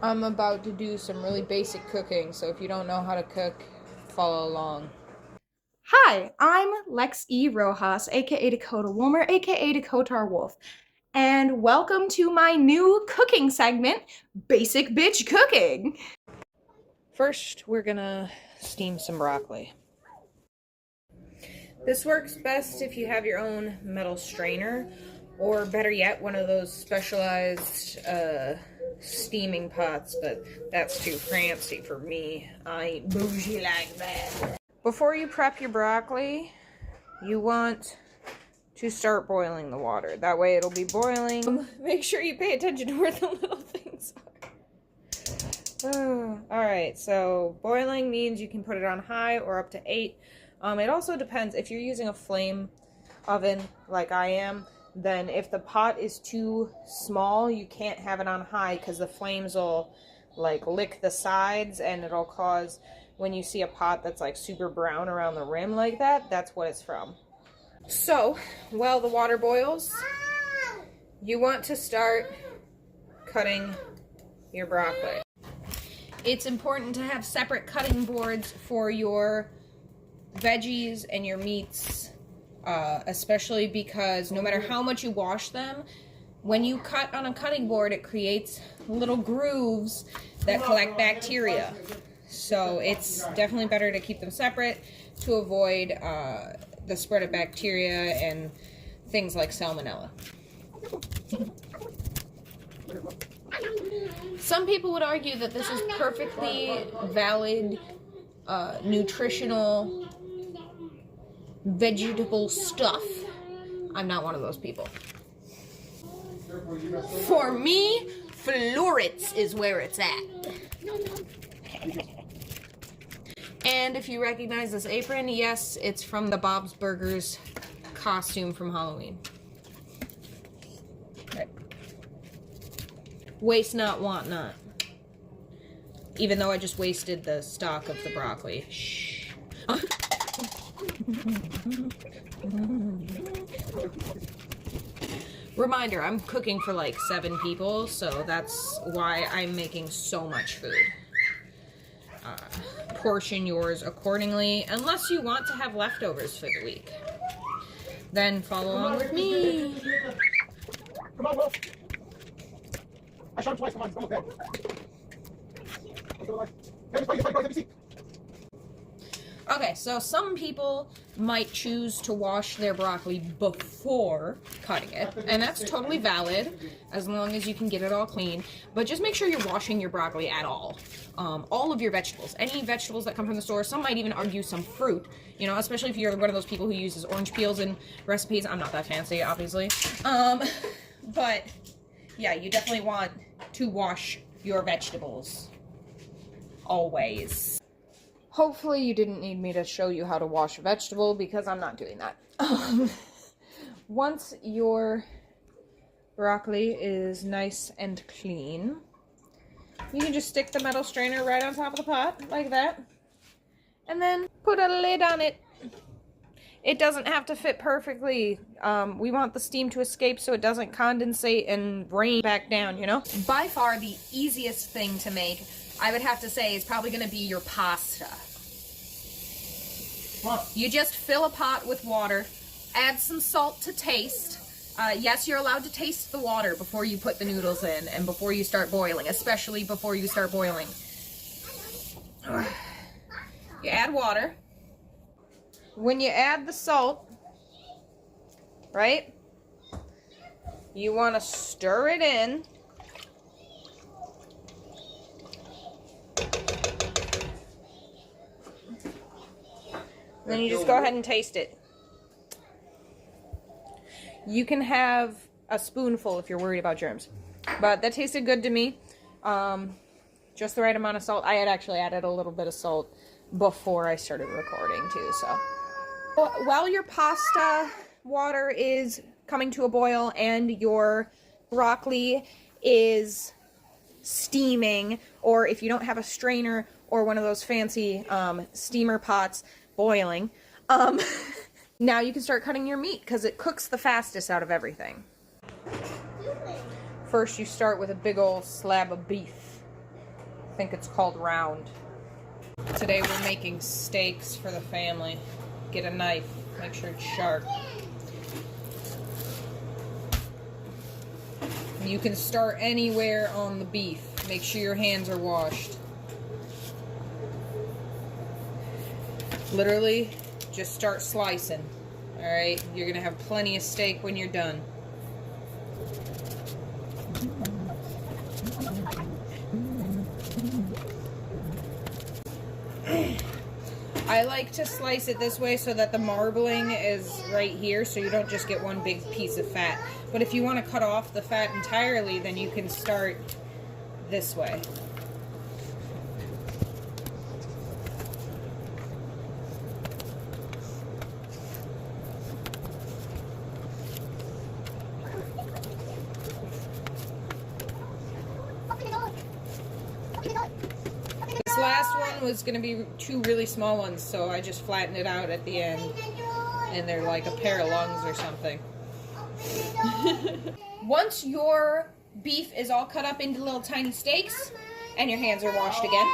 I'm about to do some really basic cooking, so if you don't know how to cook, follow along. Hi, I'm Lex E. Rojas, aka Dakota Wilmer, aka Dakota Wolf, and welcome to my new cooking segment, Basic Bitch Cooking. First, we're gonna steam some broccoli. This works best if you have your own metal strainer, or better yet, one of those specialized steaming pots, but that's too fancy for me. I ain't bougie like that. Before you prep your broccoli, you want to start boiling the water. That way it'll be boiling. Make sure you pay attention to where the little things are. Alright, so boiling means you can put it on high or up to 8. It also depends. If you're using a flame oven like I am, then if the pot is too small, you can't have it on high because the flames will like lick the sides and it'll cause, when you see a pot that's like super brown around the rim like that, that's what it's from. So, while the water boils, you want to start cutting your broccoli. It's important to have separate cutting boards for your veggies and your meats, especially because no matter how much you wash them, when you cut on a cutting board, it creates little grooves that collect bacteria. So it's definitely better to keep them separate to avoid the spread of bacteria and things like salmonella. Some people would argue that this is perfectly valid, nutritional, vegetable stuff. I'm not one of those people. For me, florets is where it's at. And if you recognize this apron, yes, it's from the Bob's Burgers costume from Halloween. Right. Waste not, want not. Even though I just wasted the stock of the broccoli. Shh. Reminder, I'm cooking for like 7 people, so that's why I'm making so much food. Portion yours accordingly, unless you want to have leftovers for the week. Then follow along with me. Come on, Will. I shot him twice. Come on, okay. Let me see. Okay, so some people might choose to wash their broccoli before cutting it, and that's totally valid as long as you can get it all clean. But just make sure you're washing your broccoli at all of your vegetables, any vegetables that come from the store. Some might even argue some fruit, you know, especially if you're one of those people who uses orange peels in recipes. I'm not that fancy, obviously, but yeah, you definitely want to wash your vegetables always. Hopefully you didn't need me to show you how to wash a vegetable, because I'm not doing that. Once your broccoli is nice and clean, you can just stick the metal strainer right on top of the pot, like that, and then put a lid on it. It doesn't have to fit perfectly. We want the steam to escape so it doesn't condensate and rain back down, you know? By far the easiest thing to make, I would have to say, is probably going to be your pasta. You just fill a pot with water, add some salt to taste. Yes, you're allowed to taste the water before you put the noodles in and before you start boiling, especially before you start boiling. You add water. When you add the salt, right, you want to stir it in. Then you just go ahead and taste it. You can have a spoonful if you're worried about germs. But that tasted good to me. Just the right amount of salt. I had actually added a little bit of salt before I started recording too, so. While your pasta water is coming to a boil and your broccoli is steaming, or if you don't have a strainer or one of those fancy steamer pots boiling, now you can start cutting your meat because it cooks the fastest out of everything. First you start with a big old slab of beef. think it's called round. Today we're making steaks for the family. Get a knife, make sure it's sharp. You can start anywhere on the beef. Make sure your hands are washed. Literally, just start slicing. Alright, you're gonna have plenty of steak when you're done. I like to slice it this way so that the marbling is right here, so you don't just get one big piece of fat. But if you want to cut off the fat entirely, then you can start this way. This last one was going to be two really small ones, so I just flattened it out at the end. And they're like a pair of lungs or something. Once your beef is all cut up into little tiny steaks, and your hands are washed again,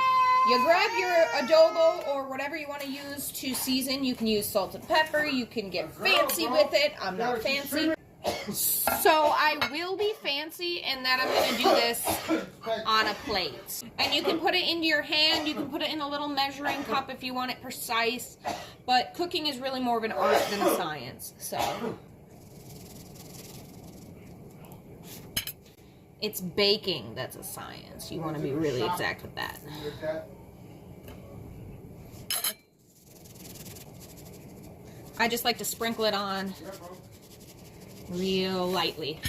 you grab your adobo or whatever you want to use to season. You can use salt and pepper, you can get fancy with it. I'm not fancy. So I will be fancy in that I'm going to do this on a plate. And you can put it into your hand, you can put it in a little measuring cup if you want it precise. But cooking is really more of an art than a science. So it's baking that's a science. You want to be really exact with that. I just like to sprinkle it on real lightly.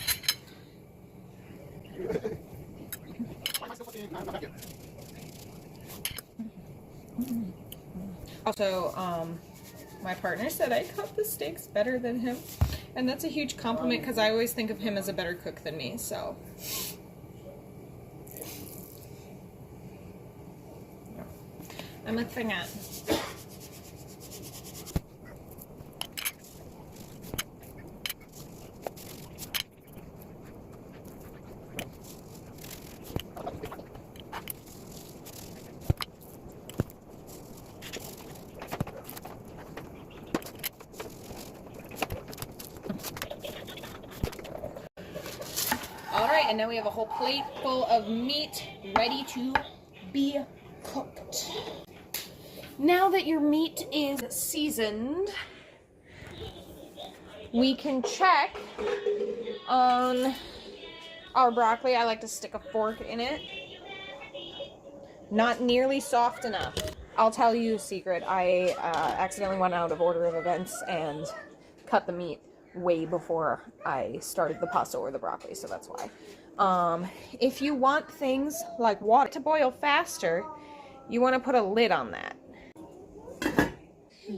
Also, my partner said I cut the steaks better than him, and that's a huge compliment because I always think of him as a better cook than me, so. I'm a thingat. Alright, and now we have a whole plate full of meat ready to be cooked. Now that your meat is seasoned, we can check on our broccoli. I like to stick a fork in it. Not nearly soft enough. I'll tell you a secret. I accidentally went out of order of events and cut the meat way before I started the pasta or the broccoli, so that's why. If you want things like water to boil faster, you want to put a lid on that.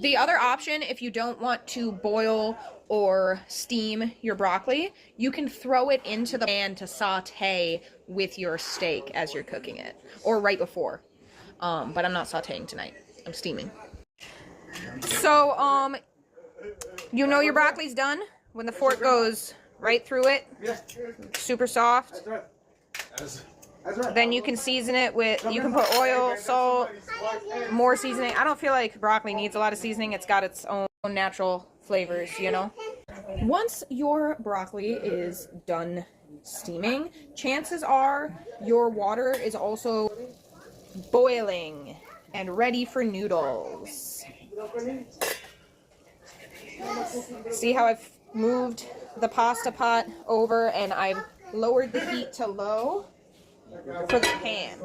The other option, if you don't want to boil or steam your broccoli, you can throw it into the pan to saute with your steak as you're cooking it, or right before. But I'm not sauteing tonight. I'm steaming. So, you know your broccoli's done when the fork goes right through it, super soft. Then you can season it with, you can put oil, salt, more seasoning. I don't feel like broccoli needs a lot of seasoning. It's got its own natural flavors, you know. Once your broccoli is done steaming, chances are your water is also boiling and ready for noodles. See how I've moved the pasta pot over and I've lowered the heat to low for the pan.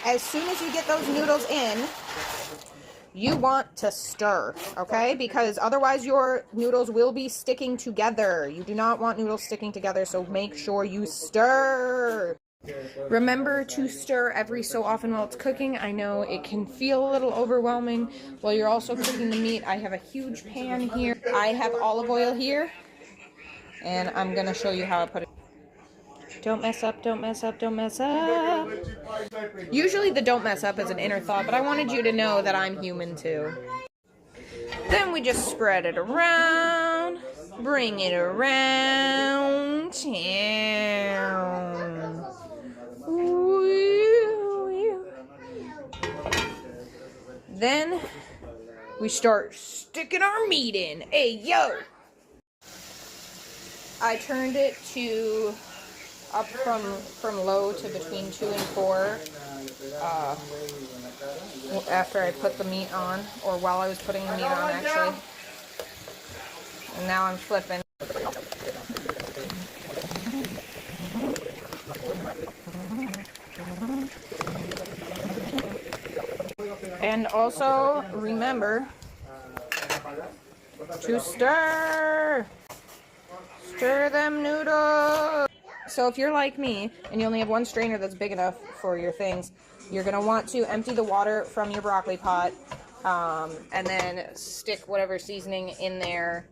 As soon as you get those noodles in, you want to stir, okay? Because otherwise your noodles will be sticking together. You do not want noodles sticking together, so make sure you stir. Remember to stir every so often while it's cooking. I know it can feel a little overwhelming while you're also cooking the meat. I have a huge pan here. I have olive oil here, and I'm gonna show you how I put it. Don't mess up, don't mess up, don't mess up. Usually the don't mess up is an inner thought, but I wanted you to know that I'm human too. Then we just spread it around, bring it around town. Woo. Then we start sticking our meat in. Hey, yo! I turned it to up from low to between 2 and 4 after I put the meat on, or while I was putting the meat on actually. And now I'm flipping. And also remember to stir them noodles. So if you're like me and you only have one strainer that's big enough for your things, you're gonna want to empty the water from your broccoli pot, and then stick whatever seasoning in there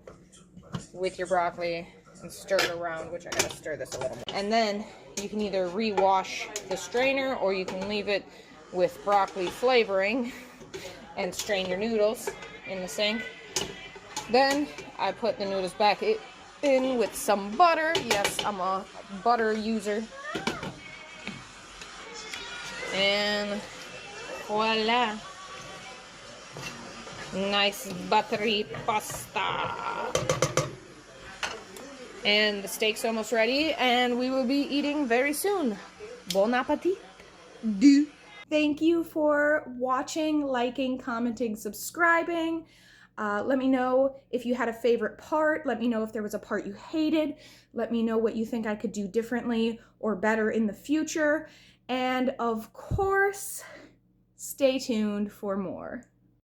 with your broccoli and stir it around, which I gotta stir this a little more. And then you can either re-wash the strainer or you can leave it with broccoli flavoring and strain your noodles in the sink. Then I put the noodles back in with some butter. Yes, I'm a butter user. And voila. Nice buttery pasta. And the steak's almost ready, and we will be eating very soon. Bon appetit. Thank you for watching, liking, commenting, subscribing. Let me know if you had a favorite part. Let me know if there was a part you hated. Let me know what you think I could do differently or better in the future. And of course, stay tuned for more.